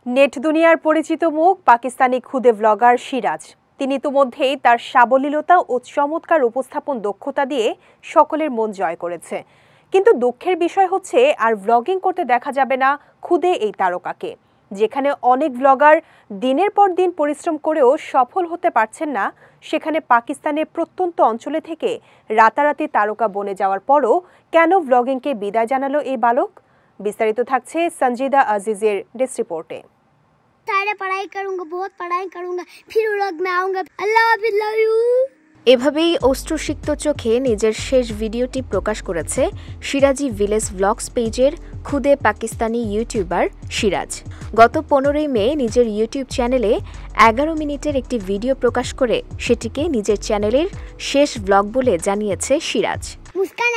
Net দুনিয়ার পরিচিত মুখ পাকিস্তানি খুদে ব্লগার সিরাজ। তিনি ইতিমধ্যেই তার সাবলীলতা ও চমৎকার উপস্থাপন দক্ষতা দিয়ে সকলের মন জয় করেছে। কিন্তু দুঃখের বিষয় হচ্ছে আর ব্লগিং করতে দেখা যাবে না খুদে এই তারকাকে। যেখানে অনেক ব্লগার দিনের পর দিন পরিশ্রম করেও সফল হতে পারছেন না, সেখানে পাকিস্তানের প্রত্যন্ত অঞ্চলে থেকে রাতারাতি তারকা বনে যাওয়ার পরও কেন ব্লগিংকে বিদায় জানালো এই বালক? বিস্তারিত থাকছে সঞ্জিদা আজিজের ডেস্ক রিপোর্টে। पढ़ाई करूंगा, बहुत पढ़ाई करूंगा, फिर व्लॉग में आऊंगा। अल्लाह हाफिज, लव यू। এভাবেই অশ্রুসিক্ত চোখে নিজের শেষ ভিডিওটি প্রকাশ করেছে সিরাজি ভিলেজ ব্লগস পেজের খুদে পাকিস্তানি ইউটিউবার সিরাজ। গত 15 মে নিজের ইউটিউব চ্যানেলে 11 মিনিটের একটি ভিডিও প্রকাশ করে সেটিকে নিজের চ্যানেলের শেষ ব্লগ বলে জানিয়েছে সিরাজ। মুস্কান,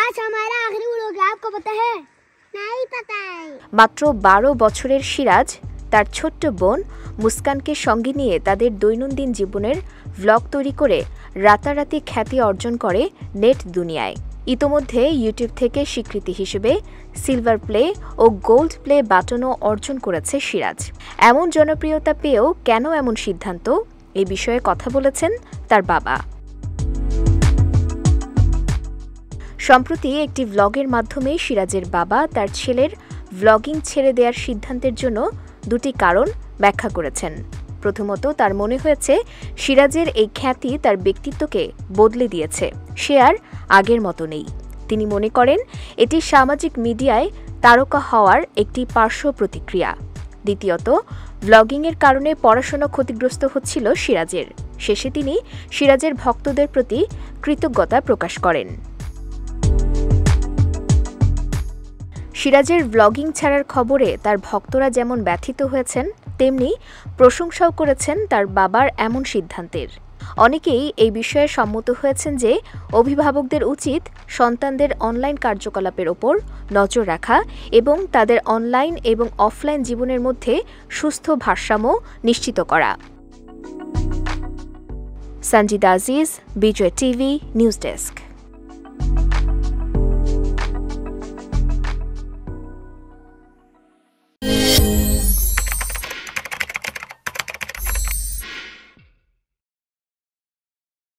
আজ हमारा आखिरी व्लॉग है, आपको पता है? नहीं पता है। মাত্র 12 বছরের সিরাজ তার ছোট্ট বোন মুস্কানকে সঙ্গে নিয়ে তাদের দৈনন্দিন জীবনের ভ্লগ তৈরি করে রাতারাতি খ্যাতি অর্জন করে নেট দুনিয়ায়। ইতোমধ্যে ইউটিউব থেকে স্বীকৃতি হিসেবে সিলভার প্লে ও গোল্ড প্লে বাটনও অর্জন করেছে সিরাজ। এমন জনপ্রিয়তা পেয়েও কেন এমন সিদ্ধান্ত, এ বিষয়ে কথা বলেছেন তার বাবা। সম্প্রতি একটি ভ্লগের মাধ্যমে সিরাজের বাবা তার ছেলের ভ্লগিং ছেড়ে দেওয়ার সিদ্ধান্তের জন্য দুটি কারণ ব্যাখ্যা করেছেন। প্রথমত, তার মনে হয়েছে সিরাজের এই খ্যাতি তার ব্যক্তিত্বকে বদলে দিয়েছে, সে আর আগের মতো নেই। তিনি মনে করেন এটি সামাজিক মিডিয়ায় তারকা হওয়ার একটি পার্শ্ব প্রতিক্রিয়া। দ্বিতীয়ত, ব্লগিংয়ের কারণে পড়াশোনা ক্ষতিগ্রস্ত হচ্ছিল সিরাজের। শেষে তিনি সিরাজের ভক্তদের প্রতি কৃতজ্ঞতা প্রকাশ করেন। সিরাজের ব্লগিং ছাড়ার খবরে তার ভক্তরা যেমন ব্যথিত হয়েছেন, তেমনি প্রশংসাও করেছেন তার বাবার এমন সিদ্ধান্তের। অনেকেই এই বিষয়ে সম্মত হয়েছেন যে অভিভাবকদের উচিত সন্তানদের অনলাইন কার্যকলাপের ওপর নজর রাখা এবং তাদের অনলাইন এবং অফলাইন জীবনের মধ্যে সুস্থ ভারসাম্য নিশ্চিত করা। সঞ্জিদা আজিজ, বিজয় টিভি নিউজ ডেস্ক।